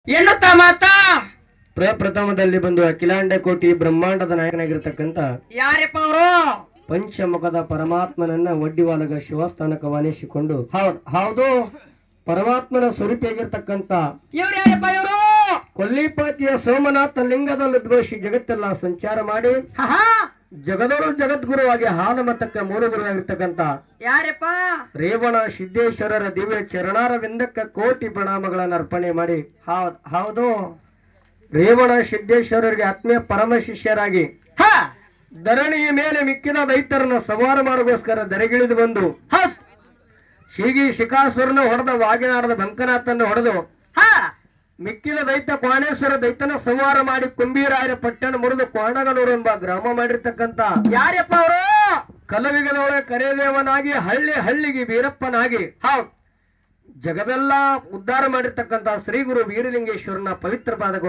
ಎನ್ನುತ್ತ ಮಾತಾ ಪ್ರಪ್ರಥಮದಲ್ಲಿ ಬಂದು ಅಖಿಲಾಂಡ ಕೋಟಿ ಬ್ರಹ್ಮಾಂಡದ ನಾಯಕನಾಗಿರ್ತಕ್ಕಂಥ ಯಾರಪ್ಪ ಅವರು? ಪಂಚಮುಖದ ಪರಮಾತ್ಮನನ್ನ ಒಡ್ಡಿವಾಲಗ ಶಿವಸ್ಥಾನಕ್ಕೆ ವಾಲಿಸಿಕೊಂಡು ಹೌದು ಪರಮಾತ್ಮನ ಸ್ವರೂಪಿಯಾಗಿರ್ತಕ್ಕಂಥ ಇವ್ರು ಯಾರಪ್ಪ ಇವರು? ಕೊಲ್ಲಿಪಾತಿಯ ಸೋಮನಾಥ ಲಿಂಗದಲ್ಲಿ ಉದ್ಭವಿಸಿ ಜಗತ್ತೆಲ್ಲ ಸಂಚಾರ ಮಾಡಿ ಜಗದೋರು ಜಗದ್ಗುರುವಾಗಿ ಹಾಲಮತಕ್ಕೆ ಮೂಲ ಗುರುವಾಗಿರ್ತಕ್ಕಂಥ ಯಾರಪ್ಪ? ರೇವಣ ಸಿದ್ದೇಶ್ವರರ ದಿವ್ಯ ಚರಣಾರವಿಂದಕ್ಕೆ ಕೋಟಿ ಪ್ರಣಾಮಗಳನ್ನು ಅರ್ಪಣೆ ಮಾಡಿ ಹೌದು ರೇವಣ ಸಿದ್ದೇಶ್ವರರಿಗೆ ಆತ್ಮೀಯ ಪರಮ ಶಿಷ್ಯರಾಗಿ ಹ ಧರಣಿಯ ಮೇಲೆ ಮಿಕ್ಕಿದ ದೈತ್ಯರನ್ನ ಸವಾರ ಮಾಡೋಗೋಸ್ಕರ ದರೆಗಿಳಿದು ಬಂದು ಶೀಗಿ ಶಿಖಾಸುರನ ಹೊಡೆದ ವಾಗಿನಾರದ ಬಂಕನಾಥನ್ನು ಹೊಡೆದು ಹ ಮಿಕ್ಕಿದ ದೈತ್ಯ ಕ್ವಾಣೇಶ್ವರ ದೈತ್ಯನ ಸಂಹಾರ ಮಾಡಿ ಕುಂಬೀರಾಯರ ಪಟ್ಟಣ ಮುರಿದು ಕ್ವಾಣಗನೂರು ಎಂಬ ಗ್ರಾಮ ಮಾಡಿರ್ತಕ್ಕಂಥ ಯಾರಪ್ಪ ಅವರು? ಕಲವಿಗದೊಳಗೆ ಕರೆದೇವನಾಗಿ ಹಳ್ಳಿ ಹಳ್ಳಿಗೆ ವೀರಪ್ಪನಾಗಿ ಜಗವೆಲ್ಲ ಉದ್ಧಾರ ಮಾಡಿರ್ತಕ್ಕಂಥ ಶ್ರೀ ಗುರು ವೀರಲಿಂಗೇಶ್ವರನ ಪವಿತ್ರ ಪಾದಕ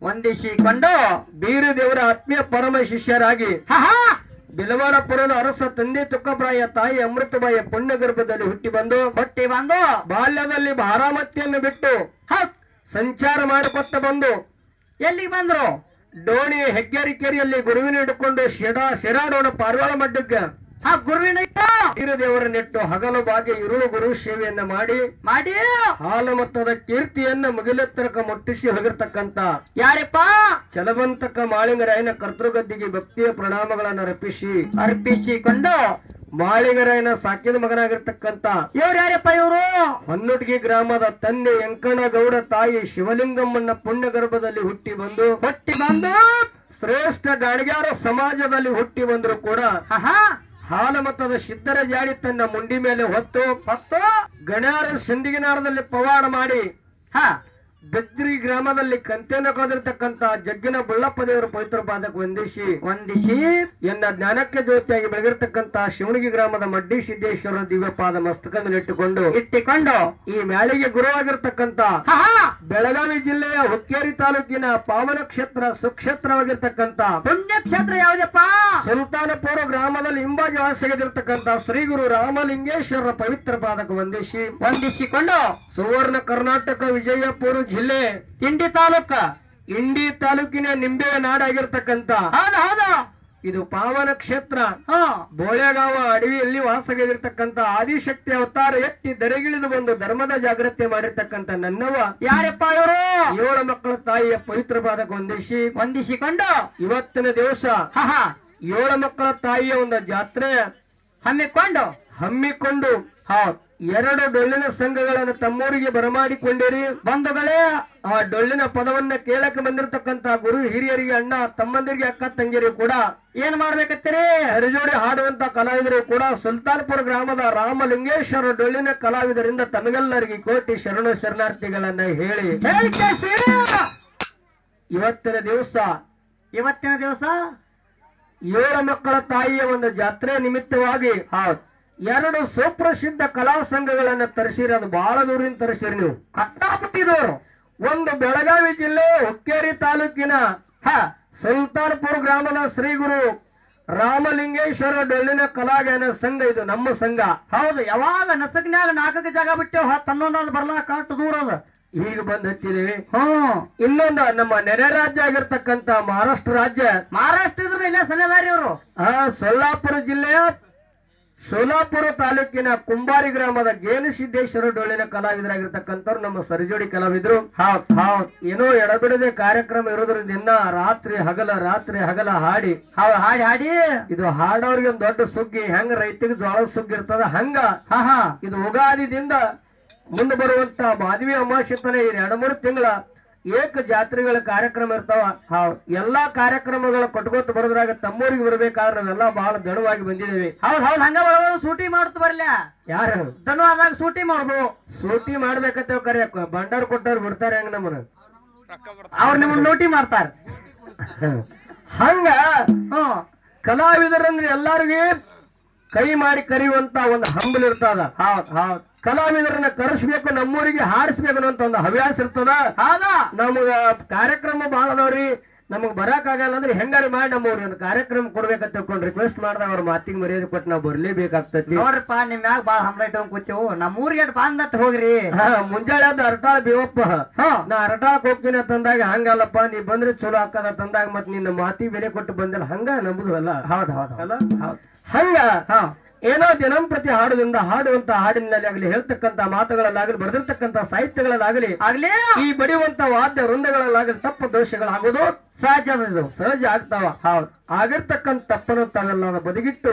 ವಂದಿಸಿಕೊಂಡು ಬೀರದೇವರ ಆತ್ಮೀಯ ಪರಮ ಶಿಷ್ಯರಾಗಿ ಬಿಲವಾರಪುರದ ಅರಸ ತಂದೆ ತುಕ್ಕಪ್ರಾಯ ತಾಯಿ ಅಮೃತಬಾಯಿಯ ಪುಣ್ಯ ಗರ್ಭದಲ್ಲಿ ಹುಟ್ಟಿ ಬಂದು ಬಾಲ್ಯದಲ್ಲಿ ಬಾರಾಮತಿಯನ್ನು ಬಿಟ್ಟು ಸಂಚಾರ ಮಾಡಿಕೊತ್ತ ಬಂದು ಎಲ್ಲಿಗೆ ಬಂದ್ರು? ಡೋಣಿ ಹೆಗ್ಗೇರಿಕೆರೆಯಲ್ಲಿ ಗುರುವಿನ ಹಿಡ್ಕೊಂಡು ಶಿರಾಡೋಣ ಪಾರ್ವಾಳ ಮಡ್ಡಕ್ಕೆ ಗುರುವಿನ ವೀರದೇವರ ನೆಟ್ಟು ಹಗಲು ಭಾಗ್ಯ ಇರುಳು ಗುರು ಸೇವೆಯನ್ನ ಮಾಡಿ ಹಾಲಮತ್ತದ ಕೀರ್ತಿಯನ್ನ ಮುಗಿಲೆತ್ತರಕ ಮುಟ್ಟಿಸಿ ಹೋಗಿರ್ತಕ್ಕಂಥ ಯಾರಪ್ಪ? ಚಲವಂತಕ ಮಾಳಿಂಗರಾಯನ ಕರ್ತೃಗದ್ದಿಗೆ ಭಕ್ತಿಯ ಪ್ರಣಾಮಗಳನ್ನು ಅರ್ಪಿಸಿಕೊಂಡು ಮಾಳಿಂಗರಾಯನ ಸಾಕಿದ ಮಗನಾಗಿರ್ತಕ್ಕಂಥ ಇವ್ರು ಯಾರಪ್ಪ ಇವರು? ಹೊನ್ನುಟ್ಗಿ ಗ್ರಾಮದ ತಂದೆ ಯಂಕಣಗೌಡ ತಾಯಿ ಶಿವಲಿಂಗಮ್ಮನ ಪುಣ್ಯ ಗರ್ಭದಲ್ಲಿ ಹುಟ್ಟಿ ಬಂದು ಶ್ರೇಷ್ಠ ಗಾಣಿಗಾರ ಸಮಾಜದಲ್ಲಿ ಹುಟ್ಟಿ ಬಂದ್ರು ಕೂಡ ಹಾಲಮತದ ಸಿದ್ಧರ ಜಾಡಿ ತನ್ನ ಮುಂಡಿ ಮೇಲೆ ಹೊತ್ತು ಗಣ್ಯಾರ ಸಿಂದಿಗಿನಾರದಲ್ಲಿ ಪವಾಡ ಮಾಡಿ ಬೆದ್ರಿ ಗ್ರಾಮದಲ್ಲಿ ಕಂತೆಯನ್ನು ಕಳೆದಿರ್ತಕ್ಕಂಥ ಜಗ್ಗಿನ ಬುಳ್ಳಪ್ಪ ದೇವರ ಪವಿತ್ರ ಪಾದಕ್ಕೆ ವಂದಿಸಿ ಎನ್ನ ಜ್ಞಾನಕ್ಕೆ ಜ್ಯೋತಿಯಾಗಿ ಬೆಳಗಿರ್ತಕ್ಕಂಥ ಶಿವಣಗಿ ಗ್ರಾಮದ ಮಡ್ಡಿ ಸಿದ್ದೇಶ್ವರ ದಿವ್ಯ ಪಾದ ಮಸ್ತಕದಲ್ಲಿ ಇಟ್ಟುಕೊಂಡು ಈ ಮ್ಯಾಳಿಗೆ ಗುರುವಾಗಿರ್ತಕ್ಕಂಥ ಬೆಳಗಾವಿ ಜಿಲ್ಲೆಯ ಹುಕ್ಕೇರಿ ತಾಲೂಕಿನ ಪಾವನ ಕ್ಷೇತ್ರ ಸುಕ್ಷೇತ್ರವಾಗಿರ್ತಕ್ಕಂಥ ಪುಣ್ಯಕ್ಷೇತ್ರ ಯಾವುದಪ್ಪ? ಸುಲ್ತಾನಪುರ ಗ್ರಾಮದಲ್ಲಿ ಹಿಂಬಾಗಿ ವಾಸಿಯಾಗಿರ್ತಕ್ಕಂಥ ಶ್ರೀ ಗುರು ರಾಮಲಿಂಗೇಶ್ವರರ ಪವಿತ್ರ ಪಾದಕ್ಕೆ ವಂದಿಸಿಕೊಂಡು ಸುವರ್ಣ ಕರ್ನಾಟಕ ವಿಜಯಪುರ ಜಿಲ್ಲೆ ಇಂಡಿ ತಾಲೂಕಿನ ನಿಂಬೆ ನಾಡಾಗಿರ್ತಕ್ಕಂಥ ಇದು ಪಾವನ ಕ್ಷೇತ್ರ ಬೋಳೆಗಾವ ಅಡವಿಯಲ್ಲಿ ವಾಸವಾಗಿರ್ತಕ್ಕಂಥ ಆದಿಶಕ್ತಿ ಅವತಾರ ಎತ್ತಿ ದರೆಗಿಳಿದು ಬಂದು ಧರ್ಮದ ಜಾಗೃತಿ ಮಾಡಿರ್ತಕ್ಕಂಥ ನನ್ನವ ಯಾರಪ್ಪ ಇವರು? 7 ಮಕ್ಕಳ ತಾಯಿಯ ಪವಿತ್ರ ಪಾದಕ್ಕೆ ವಂದಿಸಿಕೊಂಡು ಇವತ್ತಿನ ದಿವಸ 7 ಮಕ್ಕಳ ತಾಯಿಯ ಒಂದು ಜಾತ್ರೆ ಹಮ್ಮಿಕೊಂಡು 2 ಡೊಳ್ಳಿನ ಸಂಘಗಳನ್ನು ತಮ್ಮೂರಿಗೆ ಬರಮಾಡಿಕೊಂಡಿರಿ. ಬಂಧುಗಳೇ, ಆ ಡೊಳ್ಳಿನ ಪದವನ್ನ ಕೇಳಕ್ಕೆ ಬಂದಿರತಕ್ಕಂತ ಗುರು ಹಿರಿಯರಿಗೆ, ಅಣ್ಣ ತಮ್ಮಂದಿರಿಗೆ, ಅಕ್ಕ ತಂಗಿಯರಿಗೆ ಕೂಡ ಏನ್ ಮಾಡ್ಬೇಕತ್ತೀರಿ? ಹರಿಜೋಡಿ ಹಾಡುವಂತ ಕಲಾವಿದರು ಕೂಡ ಸುಲ್ತಾನ್ಪುರ ಗ್ರಾಮದ ರಾಮಲಿಂಗೇಶ್ವರ ಡೊಳ್ಳಿನ ಕಲಾವಿದರಿಂದ ತಮಗೆಲ್ಲರಿಗೆ ಕೋಟಿ ಶರಣು ಶರಣಾರ್ಥಿಗಳನ್ನ ಹೇಳಿ ಇವತ್ತಿನ ದಿವಸ 7 ಮಕ್ಕಳ ತಾಯಿಯ ಒಂದು ಜಾತ್ರೆ ನಿಮಿತ್ತವಾಗಿ 2 ಸುಪ್ರಸಿದ್ಧ ಕಲಾ ಸಂಘಗಳನ್ನ ತರಿಸಿರಿ. ಅದು ಬಹಳ ದೂರಿಂದ ತರಿಸಿರಿ ನೀವು, ಕಟ್ಟಾಪಟ್ಟಿದವರು. ಒಂದು ಬೆಳಗಾವಿ ಜಿಲ್ಲೆ ಹುಕ್ಕೇರಿ ತಾಲೂಕಿನ ಸುಲ್ತಾನ್ಪುರ ಗ್ರಾಮದ ಶ್ರೀ ಗುರು ರಾಮಲಿಂಗೇಶ್ವರ ಡೊಳ್ಳಿನ ಕಲಾಗಾಯನ ಸಂಘ, ಇದು ನಮ್ಮ ಸಂಘ. ಹೌದು, ಯಾವಾಗ ನಸಕ್ನ್ಯಾಗ 4 ಜಾಗ ಬಿಟ್ಟೇವ್, 11 ಬರ್ಲಾಕ ಅಷ್ಟು ದೂರ ಅದ. ಈಗ ಬಂದ್ ಹತ್ತಿದೀವಿ. ಇನ್ನೊಂದು ನಮ್ಮ ನೆರೆ ರಾಜ್ಯ ಆಗಿರ್ತಕ್ಕಂಥ ಮಹಾರಾಷ್ಟ್ರ ರಾಜ್ಯ. ಮಹಾರಾಷ್ಟ್ರ ಇದ್ರು ಇಲ್ಲೇ ಸನೇದಾರಿ ಅವರು. ಸೊಲ್ಲಾಪುರ ಜಿಲ್ಲೆಯ ಸೋಲಾಪುರ ತಾಲೂಕಿನ ಕುಂಬಾರಿ ಗ್ರಾಮದ ಗೇನಸಿದ್ದೇಶ್ವರ ಡೊಳ್ಳಿನ ಕಲಾವಿದರಾಗಿರ್ತಕ್ಕಂಥವ್ರು ನಮ್ಮ ಸರಿಜೋಡಿ ಕಲಾವಿದರು. ಏನೋ ಎಡಬಿಡದೆ ಕಾರ್ಯಕ್ರಮ ಇರೋದ್ರಿಂದ ರಾತ್ರಿ ಹಗಲ ಹಾಡಿ ಇದು ಹಾಡೋರಿಗೆ ಒಂದು ದೊಡ್ಡ ಸುಗ್ಗಿ. ಹೆಂಗ ರೈತರಿಗೆ ಜೋಳದ ಸುಗ್ಗಿ ಇರ್ತದ ಹಂಗ ಇದು ಉಗಾದಿದಿಂದ ಮುಂದೆ ಬರುವಂತ ಮಾಧವಿ ಅಮಾವಾಸ್ಯತನ 2-3 ತಿಂಗಳ ಏಕ ಜಾತ್ರೆಗಳ ಕಾರ್ಯಕ್ರಮ ಇರ್ತಾವ. ಎಲ್ಲಾ ಕಾರ್ಯಕ್ರಮಗಳ ಕೊಟ್ಕೋತ ಬರೋದ್ರಾಗ ತಮ್ಮೂರಿಗೆ ಬರ್ಬೇಕಾದ್ರೆ ನಾವೆಲ್ಲ ಬಹಳ ದಣವಾಗಿ ಬಂದಿದ್ದೇವೆ. ಹಂಗ ಬರೋದು ಸೂಟಿ ಮಾಡುತ್ತ ಬರ್ಲ. ಯಾರು ದನು ಆದಾಗ ಸೂಟಿ ಮಾಡುದು, ಸೂಟಿ ಮಾಡ್ಬೇಕಂತ ಕರೆಯಕ್ ಬಂಡಾರ ಕೊಟ್ಟವ್ರು ಬಿಡ್ತಾರೆ. ಹೆಂಗ ನಮ್ಮನ್ನ ಅವ್ರು ನಿಮ್ಮನ್ನ ಲೂಟಿ ಮಾಡ್ತಾರ. ಹಂಗ ಕಲಾವಿದರಂದ್ರೆ ಎಲ್ಲಾರಿಗೆ ಕೈ ಮಾಡಿ ಕರೆಯುವಂತ ಒಂದು ಹಂಬಲ್ ಇರ್ತದ. ಕಲಾವಿದರನ್ನ ಕರೆಸ್ಬೇಕು, ನಮ್ಮೂರಿಗೆ ಹಾಡಿಸ್ಬೇಕು ಅನ್ನೋ ಒಂದು ಹವ್ಯಾಸ ಇರ್ತದ. ನಮಗ ಕಾರ್ಯಕ್ರಮ ಬಹಳ ಅದಾವ್ರಿ. ನಮಗ್ ಬರಕ್ ಆಗಲ್ಲ ಅಂದ್ರೆ ಹೆಂಗಾರ ಮಾಡಿ ನಮ್ಮವ್ರು ಒಂದು ಕಾರ್ಯಕ್ರಮ ಕೊಡ್ಬೇಕಂತ ತಿಳ್ಕೊಂಡು ರಿಕ್ವೆಸ್ಟ್ ಮಾಡ್ದಾಗ ಅವ್ರ ಮಾತಿಗೆ ಮರ್ಯಾದೆ ಕೊಟ್ಟು ನಾವು ಬರ್ಲೇಬೇಕಾಗ್ತೈತಿ. ನೋಡ್ರಪ್ಪ ನಿಮ್ ಮ್ಯಾಗ ಬಾಳ ಹಂಬಲ ಇಟ್ಕೊಂಡ್ ಕೂತೇವು ನಮ್ಮ ಊರಿಗೆ ಬಂದಟ್ ಹೋಗ್ರಿ. ಮುಂಜಾನೆ ಅದು ಅರಟಾಳ ಬೇವಪ್ಪ ನಾ ಅರಟಾಳಕ್ ಹೋಗ್ತೀನಿ ಅಂತಂದಾಗ ಹಂಗಲ್ಲಪ್ಪ ನೀ ಬಂದ್ರೆ ಚಲೋ ಹಾಕದ ತಂದಾಗ ಮತ್ ನಿನ್ನ ಮಾತಿಗೆ ಬೆಲೆ ಕೊಟ್ಟು ಬಂದಿಲ್ಲ ಹಂಗ ನಂಬುದು ಅಲ್ಲ. ಹೌದ್ ಹೌದ್ ಅಲ್ಲ ಹಂಗ ಏನೋ ದಿನಂಪ್ರತಿ ಹಾಡುದಿಂದ ಹಾಡುವಂತ ಹಾಡಿನಲ್ಲಿ ಆಗಲಿ ಹೇಳ್ತಕ್ಕಂತ ಮಾತುಗಳಲ್ಲಾಗಲಿ ಬರೆದಿರ್ತಕ್ಕಂತ ಸಾಹಿತ್ಯಗಳಲ್ಲಾಗಲಿ ಈ ಬಡಿಯುವಂತ ವಾದ್ಯ ವೃಂದಗಳಲ್ಲಾಗಲಿ ತಪ್ಪು ದೋಷಗಳಾಗೋದು ಸಹಜ. ಸಹಜ ಆಗ್ತಾವ. ಹೌದು ಆಗಿರ್ತಕ್ಕಂಥ ತಪ್ಪನ್ನು ತಾವೆಲ್ಲ ಬದಿಗಿಟ್ಟು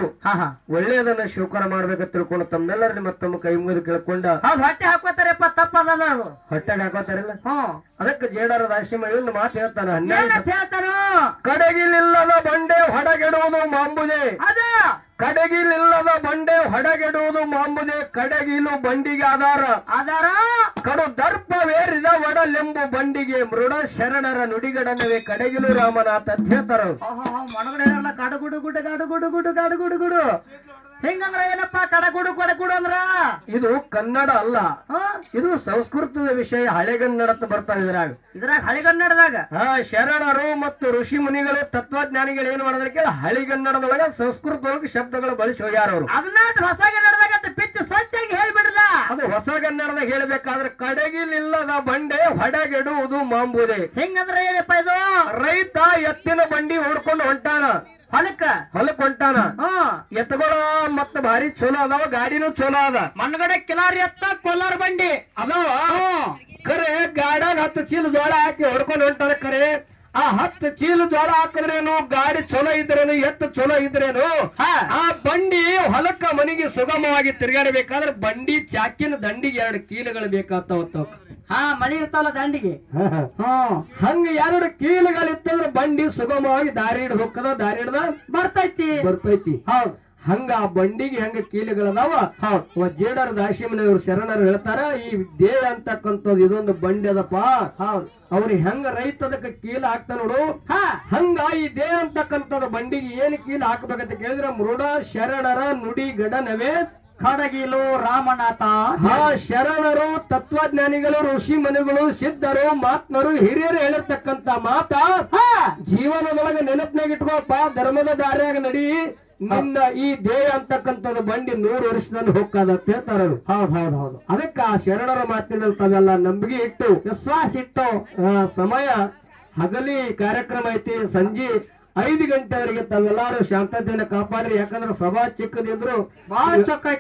ಒಳ್ಳೆಯದನ್ನ ಸ್ವೀಕಾರ ಮಾಡ್ಬೇಕಂತ ತಿಳ್ಕೊಂಡು ತಮ್ಮೆಲ್ಲರಲ್ಲಿ ಮತ್ತೊಮ್ಮೆ ಕೈ ಮುಗಿದು ಕೇಳ್ಕೊಂಡ ಹೊಟ್ಟೆ ಹಾಕೋತಾರಪ್ಪ ತಪ್ಪದ ಹೊಟ್ಟೆಗೆ ಹಾಕೋತಾರಲ್ಲ. ಅದಕ್ಕೆ ಜೇಡಾರದ ಆಶ್ರಮ ಒಂದು ಮಾತು ಹೇಳ್ತಾನ. ಹೇಳ್ತಾನ ಕಡೆಗಿಲಿಲ್ಲದ ಬಂಡೆ ಹೊಡಗೆಡುವುದು ಮಾಂಬುದೆ. ಅದ ಕಡೆಗಿಲಿಲ್ಲದ ಬಂಡೆ ಹೊಡಗೆಡುವುದು ಮಾಂಬುದೆ. ಕಡೆಗಿಲು ಬಂಡಿಗೆ ಆಧಾರ ಆಧಾರ ಕಡು ದರ್ಪವೇರಿದ ಒಡಲೆಂಬು ಬಂಡಿಗೆ ಮೃಡ ಶರಣರ ನುಡಿಗಡನವೇ ಕಡೆಗಿಲು ರಾಮನಾಥ ಅಂತ ಹೇಳ್ತಾರ. ಮನಗಡೆ ಕಡಗುಡು ಗುಡು ಗಡುಗುಡು ಗುಡು ಗಡುಗುಡು ಗುಡು ಹಿಂಗಂದ್ರ ಏನಪ್ಪ ಕಡಗುಡು ಕೊಡಗುಡು ಅಂದ್ರ ಇದು ಕನ್ನಡ ಅಲ್ಲ, ಇದು ಸಂಸ್ಕೃತದ ವಿಷಯ. ಹಳೆಗನ್ನಡತ ಬರ್ತಾವ ಇದ್ರಾಗ ಹಳೆಗನ್ನಡದಾಗ ಶರಣರು ಮತ್ತು ಋಷಿ ಮುನಿಗಳು ತತ್ವಜ್ಞಾನಿಗಳು ಏನ್ ಮಾಡಿದ್ರೆ ಕೇಳ ಹಳೆಗನ್ನಡದೊಳಗ ಸಂಸ್ಕೃತದೊಳಗೆ ಶಬ್ದಗಳು ಬಳಸಿ ಹೋಗ್ಯಾರ ಅವರು. ಅದನ್ನ ಹೊಸ ಕನ್ನಡದಾಗ ಪಿಚ್ ಸ್ವಚ್ಛಾಗಿ ಹೇಳ್ಬಿಡಲ್ಲ. ಅದು ಹೊಸ ಕನ್ನಡದಾಗ ಹೇಳ್ಬೇಕಾದ್ರೆ ಕಡೆಗಿಲಿಲ್ಲದ ಬಂಡೆ ಹೊಡಗೆಡುವುದು ಮಾಂಬುದೆ. ಹಿಂಗಂದ್ರೆ ಏನಪ್ಪ ಇದು? ರೈತ ಎತ್ತಿನ ಬಂಡಿ ಹೊಡ್ಕೊಂಡು ಹೊಂಟಾನ, ಹೊಲಕ್ ಹೊಂಟಾನ. ಎತ್ತುಗಳ ಮತ್ತ ಭಾರಿ ಚಲೋ ಅದಾವ, ಗಾಡಿನೂ ಚಲೋ ಅದ. ಮನ್ಗಡೆ ಕಿಲಾರಿ ಎತ್ತ ಕೊಲ್ಲಾರ ಬಂಡಿ ಅದಾವ. ಕರೆ ಗಾಡಾಗ 10 ಚೀಲ ಜೋಳ ಹಾಕಿ ಹೊಡ್ಕೊಂಡು ಹೊಂಟಾನ. ಕರೆ ಆ 10 ಚೀಲ ಜೋಳ ಹಾಕಿದ್ರೇನು, ಗಾಡಿ ಚಲೋ ಇದ್ರೇನು, ಎತ್ತು ಚಲೋ ಇದ್ರೇನು, ಆ ಬಂಡಿ ಹೊಲಕ್ಕ ಮನೆಗೆ ಸುಗಮವಾಗಿ ತಿರ್ಗಾಡಬೇಕಾದ್ರೆ ಬಂಡಿ ಚಾಕಿನ ದಂಡಿಗೆ 2 ಕೀಲುಗಳು ಬೇಕಾಗ್ತಾವ. ಮಳಿ ಇರ್ತಾವಲ್ಲ ದಂಡಿಗೆ. ಹಂಗ 2 ಕೀಲುಗಳಿತ್ತಂದ್ರ ಬಂಡಿ ಸುಗಮವಾಗಿ ದಾರಿ ಹಿಡ್ದು ಹೋಗ್ತದ, ದಾರಿ ಹಿಡ್ದ ಬರ್ತೈತಿ. ಹೌದ್ ಹಂಗ ಆ ಬಂಡಿಗೆ ಹೆಂಗ ಕೀಲುಗಳದಾವ. ಜೇಡರ ದಾಶಿಮನವ್ರು ಶರಣರು ಹೇಳ್ತಾರ, ಈ ದೇಹ ಅಂತಕ್ಕಂಥದ್ದು ಇದೊಂದು ಬಂಡಿ ಅದಪ್ಪ. ಅವ್ರಿಗೆ ಹೆಂಗ ರೈತ ಅದಕ್ಕೆ ಕೀಲ ಹಾಕ್ತ ನೋಡು, ಹಂಗ ಈ ದೇಹ ಅಂತಕ್ಕಂಥದ್ದು ಬಂಡಿಗೆ ಏನ್ ಕೀಲ ಹಾಕ್ಬೇಕಂತ ಕೇಳಿದ್ರೆ ಮೃಡ ಶರಣರ ನುಡಿ ಗಡನವೇ ಕಡಗಿಲು ರಾಮನಾಥ. ಶರಣರು ತತ್ವಜ್ಞಾನಿಗಳು ಋಷಿ ಮನಿಗಳು ಸಿದ್ಧರು ಮಾತ್ಮರು ಹಿರಿಯರು ಹೇಳಿರ್ತಕ್ಕಂತ ಮಾತ ಜೀವನದೊಳಗೆ ನೆನಪಿನಾಗ ಇಟ್ಕೋಪ್ಪ. ಧರ್ಮದ ದಾರಿಯಾಗ ನಡಿ, ನಿನ್ನ ಈ ದೇಹ ಅಂತಕ್ಕಂಥದ್ದು ಬಂಡಿ 100 ವರ್ಷದಲ್ಲಿ ಹೋಗ್ತದ ಅಂತ ಹೇಳ್ತಾರ. ಹೌದು ಅದಕ್ಕೆ ಆ ಶರಣರ ಮಾತಿನಲ್ಲಿ ತಾವೆಲ್ಲ ನಂಬಿಕೆ ಇಟ್ಟು ವಿಶ್ವಾಸ ಇಟ್ಟು ಸಮಯ ಹಗಲಿ ಕಾರ್ಯಕ್ರಮ ಐತಿ, ಸಂಜೆ 5 ಗಂಟೆವರೆಗೆ ತಾವೆಲ್ಲಾರು ಶಾಂತತೆಯನ್ನು ಕಾಪಾಡ್ರಿ. ಯಾಕಂದ್ರೆ ಸಭಾ ಚಿಕ್ಕದಿದ್ರು ಬಹಳ ಚೊಕ್ಕಾಗಿ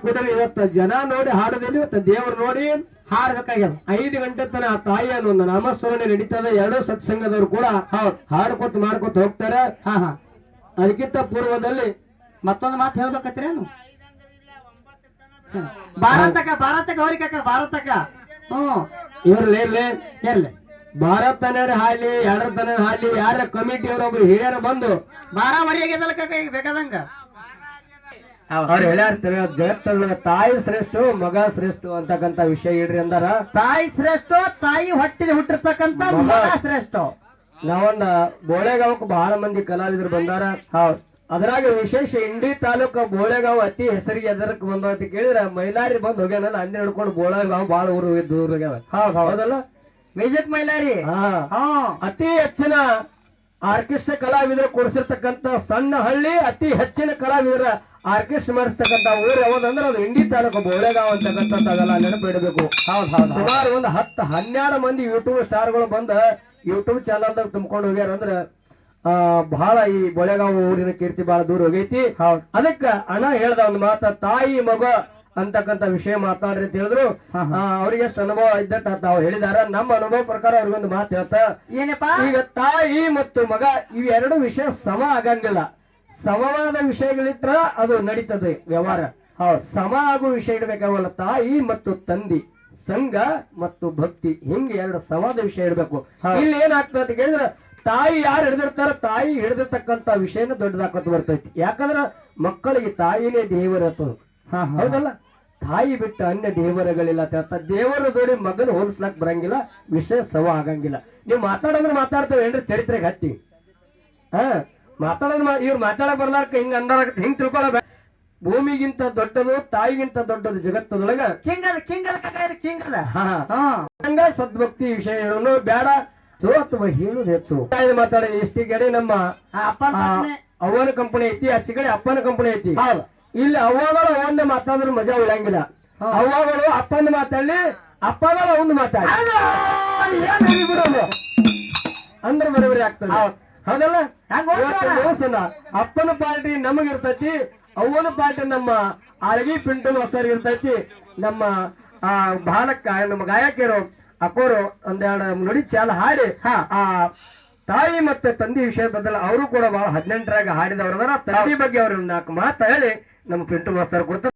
ಕೊಡ್ರಿ. ಇವತ್ತು ಜನ ನೋಡಿ ಹಾಡೋದಿಲ್ಲ, ಇವತ್ತು ದೇವ್ರು ನೋಡಿ ಹಾಡ್ಬೇಕಾಗ್ಯದ. 5 ಗಂಟೆ ತನ ಆ ತಾಯಿಯ ಒಂದು ನಾಮಸ್ಮರಣೆ ನಡೀತದ. 2 ಸತ್ಸಂಗದವ್ರು ಕೂಡ ಹಾಡ್ಕೊತ ಮಾಡ್ಕೊತ ಹೋಗ್ತಾರೆ. ಅದಕ್ಕಿಂತ ಪೂರ್ವದಲ್ಲಿ ಮತ್ತೊಂದು ಮಾತು ಹೇಳ್ಬೇಕತ್ರೇನು? ಭಾರತಕ್ಕ ಹೊರಿಕಕ್ಕ ಭಾರತಕ್ಕ ಇರ್ಲಿ ಭಾರತ್ ತನೇ ಹಾಲಿ 2 ತನೇ ಹಾಲಿ ಯಾರ ಕಮಿಟಿ ಅವರೊಬ್ರು ಹಿರಿಯರು ಬಂದು 12 ಬೇಕಾದಂಗ ಅವ್ರು ಹೇಳ್ಯಾರ್ತೀವಿ. ಜಗತ್ತೊಳಗ ತಾಯಿ ಶ್ರೇಷ್ಠ ಮಗ ಶ್ರೇಷ್ಠ ಅಂತಕ್ಕಂತ ವಿಷಯ ಇಡ್ರಿ ಅಂದಾರ. ತಾಯಿ ಶ್ರೇಷ್ಠ, ತಾಯಿ ಹೊಟ್ಟಿಲಿ ಹುಟ್ಟಿರ್ತಕ್ಕಂತ ಮಗ ಶ್ರೇಷ್ಠ. ನಾವೊಂದ ಬೋಳೆಗಾವಕ್ಕೆ ಬಹಳ ಮಂದಿ ಕಲಾವಿದರು ಬಂದಾರ. ಅದ್ರಾಗ ವಿಶೇಷ ಇಂಡಿ ತಾಲೂಕ ಬೋಳೆಗಾವ್ ಅತಿ ಹೆಸರಿಗೆ ಎದರಕ್ ಬಂದ ಅಂತ ಕೇಳಿದ್ರೆ ಮೈಲಾರಿ ಬಂದ್ ಹೋಗ್ಯಾನಲ್ಲ, ಅಂದಿ ಹಿಡ್ಕೊಂಡು ಬೋಳೆಗಾವ್ ಬಹಳ ಊರು ದೂರ ಹೋಗ್ಯಾವ. ಹೌದಲ್ಲ ವಿಜಯ್ ಮೈಲಾರಿ ಅತಿ ಹೆಚ್ಚಿನ ಆರ್ಕೆಸ್ಟ್ರಾ ಕಲಾವಿದರು ಕೊಡಿಸಿರ್ತಕ್ಕಂತ ಸಣ್ಣ ಹಳ್ಳಿ, ಅತಿ ಹೆಚ್ಚಿನ ಕಲಾವಿದರ ಆರ್ಕೆಸ್ಟ್ರಾ ಮಾಡಿಸ್ತಕ್ಕಂತ ಊರು ಯಾವ್ದಂದ್ರೆ ಅದು ಇಂಡಿ ತಾಲೂಕು ಬೋಳೆಗಾವ್ ಅಂತಕ್ಕಂಥದ್ದೆಲ್ಲ ನೆನಪಿಡಬೇಕು. ಸುಮಾರು ಒಂದು 10-12 ಮಂದಿ ಯೂಟ್ಯೂಬ್ ಸ್ಟಾರ್ಗಳು ಬಂದ ಯೂಟ್ಯೂಬ್ ಚಾನಲ್ದಾಗ ತುಂಬ್ಕೊಂಡು ಹೋಗ್ಯಾರ. ಅಂದ್ರ ಬಹಳ ಈ ಬೋಳೆಗಾವ್ ಊರಿನ ಕೀರ್ತಿ ಬಹಳ ದೂರ ಹೋಗೈತಿ. ಅದಕ್ಕ ಅಣ್ಣ ಹೇಳ್ದ ಒಂದು ಮಾತ, ತಾಯಿ ಮಗ ಅಂತಕ್ಕಂತ ವಿಷಯ ಮಾತಾಡ್ರಿ ಅಂತ ಹೇಳಿದ್ರು. ಅವ್ರಿಗೆ ಎಷ್ಟು ಅನುಭವ ಇದ್ದಟ್ಟ ತಾವು ಹೇಳಿದಾರ. ನಮ್ಮ ಅನುಭವ ಪ್ರಕಾರ ಅವ್ರಿಗೊಂದು ಮಾತು ಹೇಳ್ತಾ, ಏನಪ್ಪಾ, ಈಗ ತಾಯಿ ಮತ್ತು ಮಗ ಇವೆರಡು ವಿಷಯ ಸಮ ಆಗಂಗಿಲ್ಲ. ಸಮವಾದ ವಿಷಯಗಳಿಟ್ರ ಅದು ನಡೀತದೆ ವ್ಯವಹಾರ. ಸಮ ಆಗುವ ವಿಷಯ ಇಡ್ಬೇಕಾಗಲ್ಲ. ತಾಯಿ ಮತ್ತು ತಂದಿ, ಸಂಘ ಮತ್ತು ಭಕ್ತಿ, ಹಿಂಗೆ 2 ಸಮಾದ ವಿಷಯ ಇಡ್ಬೇಕು. ಇಲ್ಲಿ ಏನಾಗ್ತದೆ ಅಂತ ಕೇಳಿದ್ರೆ, ತಾಯಿ ಯಾರು ಹಿಡಿದಿರ್ತಾರ, ತಾಯಿ ಹಿಡಿದಿರ್ತಕ್ಕಂತ ವಿಷಯನ ದೊಡ್ಡದಾಕತ್ ಬರ್ತೈತಿ. ಯಾಕಂದ್ರ ಮಕ್ಕಳಿಗೆ ತಾಯಿನೇ ದೇವರತ್ತದು. ಹೌದಲ್ಲ, ತಾಯಿ ಬಿಟ್ಟ ಅನ್ಯ ದೇವರಗಳಿಲ್ಲ ಅಂತ ಹೇಳ್ತಾ. ದೇವರ ಜೋಡಿ ಮಗನ ಹೋಲಿಸ್ಲಾಕ್ ಬರಂಗಿಲ್ಲ, ವಿಷಯ ಸಮ ಆಗಂಗಿಲ್ಲ. ನೀವು ಮಾತಾಡೋದ್ರೆ ಮಾತಾಡ್ತೇವೆ ಏನ್ರಿ ಚರಿತ್ರೆಗೆ ಹತ್ತಿ ಮಾತಾಡೋದು ಇವ್ರು ಮಾತಾಡಕ್ ಬರ್ಲಾರ್ಕ ಹಿಂಗ ಅಂದಾರ ಹಿಂಗ್ ತಿಳ್ಕೊಳ್ಳ. ಭೂಮಿಗಿಂತ ದೊಡ್ಡದು ತಾಯಿಗಿಂತ ದೊಡ್ಡದು ಜಗತ್ತದೊಳಗ ಕಿಂಗದ ಹಂಗ ಸದ್ಭಕ್ತಿ ವಿಷಯ ಹೇಳೋನು ಬೇಡ. ಅಥವಾ ಹೇಳುದು ಹೆಚ್ಚು ಮಾತಾಡಿ ಇಷ್ಟಿ ಕಡೆ ನಮ್ಮ ಅವ್ವನ ಕಂಪನಿ ಐತಿ ಆಚೆ ಕಡೆ ಅಪ್ಪನ ಕಂಪನಿ ಐತಿ ಇಲ್ಲಿ ಅವ್ವಗಳು ಅವನ್ನ ಮಾತಾಡಿದ್ರೆ ಮಜಾ ಉಳಂಗಿಲ್ಲ ಅವ್ವಗಳು ಅಪ್ಪನ ಮಾತಾಡ್ಲಿ ಅಪ್ಪಗಳು ಅವನ್ನ ಮಾತಾಡಿ ಅಂದ್ರೆ ಬರೋಬರಿ ಆಗ್ತದೆ ಹೌದಲ್ಲ ಇವತ್ತು ಅಪ್ಪನ ಪಾರ್ಟಿ ನಮಗಿರ್ತೈತಿ ಅವ್ವನ ಪಾರ್ಟಿ ನಮ್ಮ ಆಳ್ಗಿ ಪಿಂಟು ಹೊಸರ್ ಇರ್ತೈತಿ ನಮ್ಮ ಬಾಲಕ ನಮ್ಮ ಗಾಯಕಿಯರು ಅಕ್ಕೋರು ಒಂದೆರಡು ನುಡಿ ಚಾಲ ಹಾಡಿ ಆ ತಾಯಿ ಮತ್ತೆ ತಂದೆ ವಿಷಯ ಬದಲ ಅವರು ಕೂಡ ಬಹಳ 18ರಾಗ ಹಾಡಿದವ್ರದಾರ ತಂದೆ ಬಗ್ಗೆ ಅವ್ರ 4 ಮಾತು ಹೇಳಿ ನಮ್ಮ ಪಿಂಟು ಹೊಸರ್ ಕೊಡ್ತಾರೆ.